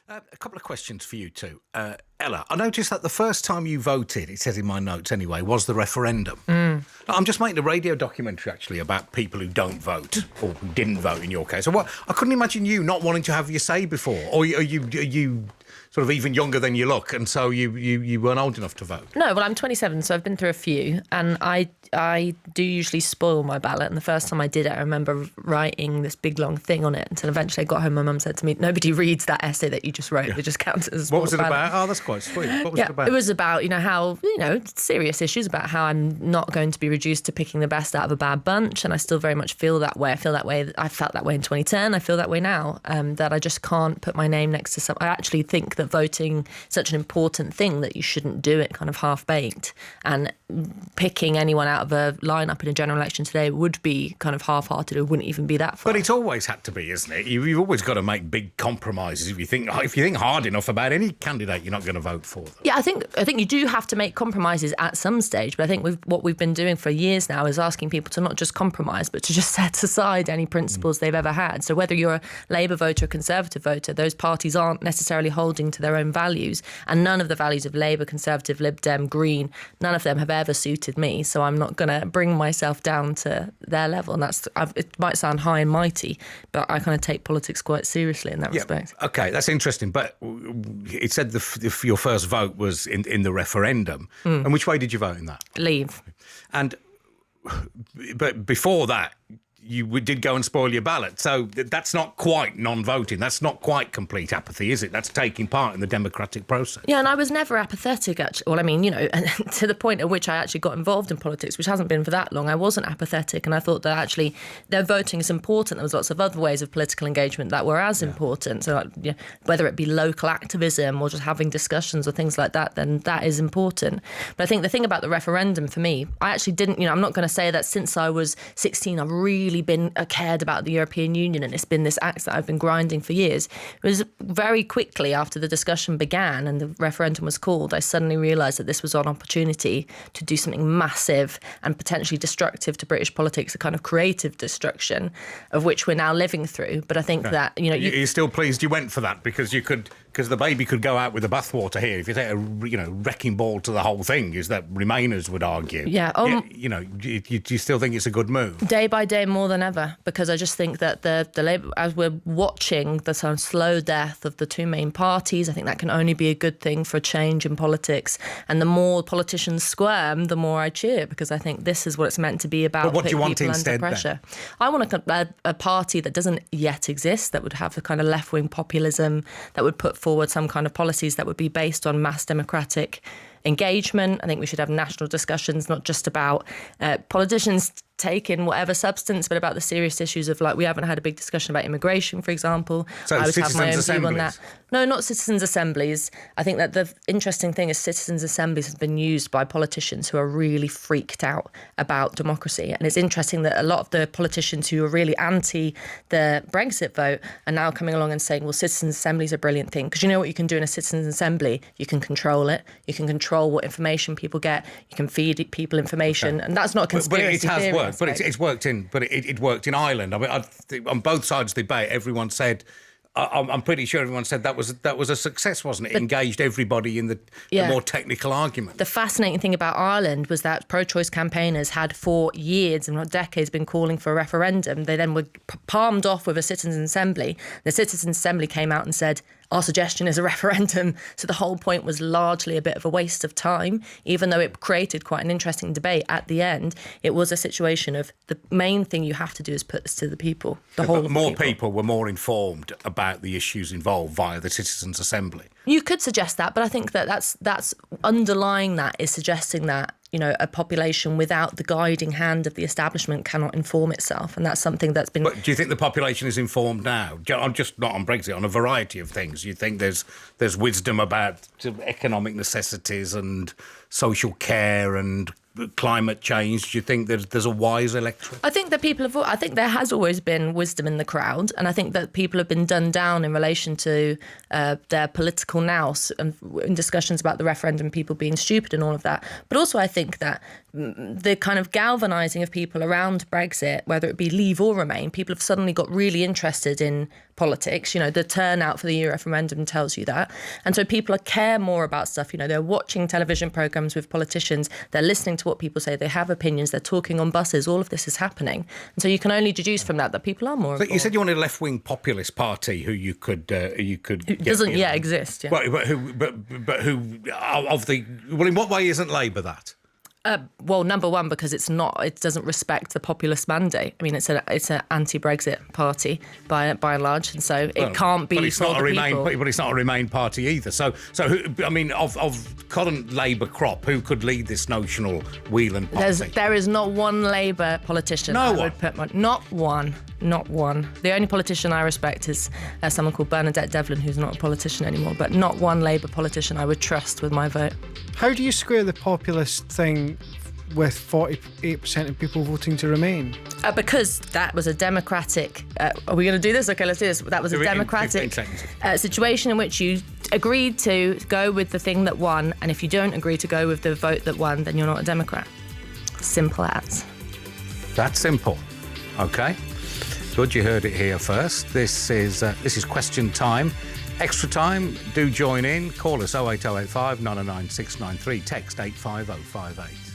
A couple of questions for you two. Ella, I noticed that the first time you voted, it says in my notes anyway, was the referendum. I'm just making a radio documentary, actually, about people who don't vote, or who didn't vote in your case. So I couldn't imagine you not wanting to have your say before. Or are you sort of even younger than you look, and so you weren't old enough to vote? No, well, I'm 27, so I've been through a few, and I do usually spoil my ballot. And the first time I did it, I remember writing this big long thing on it until eventually I got home. My mum said to me, "Nobody reads that essay that you just wrote. It just counts as a What was it ballot." about? Oh, that's quite sweet. What was it about? It was about, how, serious issues about how I'm not going to be reduced to picking the best out of a bad bunch. And I still very much feel that way. I felt that way in 2010. I feel that way now, that I just can't put my name next to some. I actually think that voting is such an important thing that you shouldn't do it kind of half-baked. And picking anyone out of a lineup in a general election today would be kind of half-hearted. It wouldn't even be that far. But it's always had to be, isn't it? You've always got to make big compromises. If you think hard enough about any candidate, you're not going to vote for them. Yeah, I think you do have to make compromises at some stage. But I think what we've been doing for years now is asking people to not just compromise, but to just set aside any principles they've ever had. So whether you're a Labour voter or a Conservative voter, those parties aren't necessarily holding to their own values. And none of the values of Labour, Conservative, Lib Dem, Green, none of them have ever suited me. So I'm not going to bring myself down to their level. And it might sound high and mighty, but I kind of take politics quite seriously in that respect. OK, that's interesting. But it said your first vote was in the referendum. And which way did you vote in that? Leave. But before that, you did go and spoil your ballot. So that's not quite non-voting. That's not quite complete apathy, is it? That's taking part in the democratic process. Yeah, and I was never apathetic, actually. Well, I mean, to the point at which I actually got involved in politics, which hasn't been for that long, I wasn't apathetic. And I thought that actually their voting is important. There was lots of other ways of political engagement that were as important. So whether it be local activism or just having discussions or things like that, then that is important. But I think the thing about the referendum for me, I actually didn't, I'm not going to say that since I was 16, I've really been cared about the European Union and it's been this axe that I've been grinding for years. It was very quickly after the discussion began and the referendum was called, I suddenly realised that this was an opportunity to do something massive and potentially destructive to British politics, a kind of creative destruction of which we're now living through. But I think that, You're still pleased you went for that because the baby could go out with the bathwater here. If you take a wrecking ball to the whole thing, is that Remainers would argue. Yeah. Do you still think it's a good move? Day by day, more than ever, because I just think that the Labour, as we're watching the sort of slow death of the two main parties, I think that can only be a good thing for a change in politics. And the more politicians squirm, the more I cheer, because I think this is what it's meant to be about. But what do you want people instead, under pressure. then? I want a party that doesn't yet exist, that would have the kind of left-wing populism, that would put forward some kind of policies that would be based on mass democratic engagement. I think we should have national discussions, not just about politicians taking whatever substance, but about the serious issues of, we haven't had a big discussion about immigration, for example. So I would have my own citizens' view on that. assemblies? No, not citizens' assemblies. I think that the interesting thing is citizens' assemblies have been used by politicians who are really freaked out about democracy. And it's interesting that a lot of the politicians who are really anti the Brexit vote are now coming along and saying, well, citizens' assemblies are a brilliant thing. Because you know what you can do in a citizens' assembly? You can control it. You can control what information people get. You can feed people information. Okay. And that's not a conspiracy theory. But it has theory, worked. But it's worked in. But it worked in Ireland. I mean, on both sides of the debate, everyone said. I'm pretty sure everyone said that was a success, wasn't it? It engaged everybody in the more technical argument. The fascinating thing about Ireland was that pro-choice campaigners had for years and not decades been calling for a referendum. They then were palmed off with a citizens' assembly. The citizens' assembly came out and said, our suggestion is a referendum. So the whole point was largely a bit of a waste of time, even though it created quite an interesting debate at the end. It was a situation of the main thing you have to do is put this to the people. More people were more informed about the issues involved via the Citizens' Assembly. You could suggest that, but I think that that's underlying that is suggesting that a population without the guiding hand of the establishment cannot inform itself. And that's something that's been... But do you think the population is informed now? I'm just not on Brexit, on a variety of things. You think there's wisdom about economic necessities and social care and climate change? Do you think there's a wise electorate? I think that I think there has always been wisdom in the crowd, and I think that people have been done down in relation to their political nous and in discussions about the referendum, people being stupid and all of that. But also I think that the kind of galvanising of people around Brexit, whether it be Leave or Remain, people have suddenly got really interested in politics. You know, the turnout for the EU referendum tells you that. And so people care more about stuff. You know, they're watching television programmes with politicians. They're listening to what people say. They have opinions. They're talking on buses. All of this is happening. And so you can only deduce from that people are more. So you said you wanted a left-wing populist party who you could doesn't yet exist. Yeah. But who in what way isn't Labour that? Well, number one, because it doesn't respect the populist mandate. I mean, it's an anti-Brexit party by and large, and so it can't be. But it's for not the a Remain. people. But it's not a Remain party either. So I mean, of current Labour crop, who could lead this notional Whelan party? There is not one Labour politician. Not one. The only politician I respect is someone called Bernadette Devlin, who's not a politician anymore. But not one Labour politician I would trust with my vote. How do you square the populist thing with 48% of people voting to remain? Because that was a democratic... are we going to do this? OK, let's do this. That was a democratic situation in which you agreed to go with the thing that won, and if you don't agree to go with the vote that won, then you're not a Democrat. Simple as. That's simple. OK. Good, you heard it here first. This is question time. Extra time, do join in. Call us 08085 909 693. Text 85058.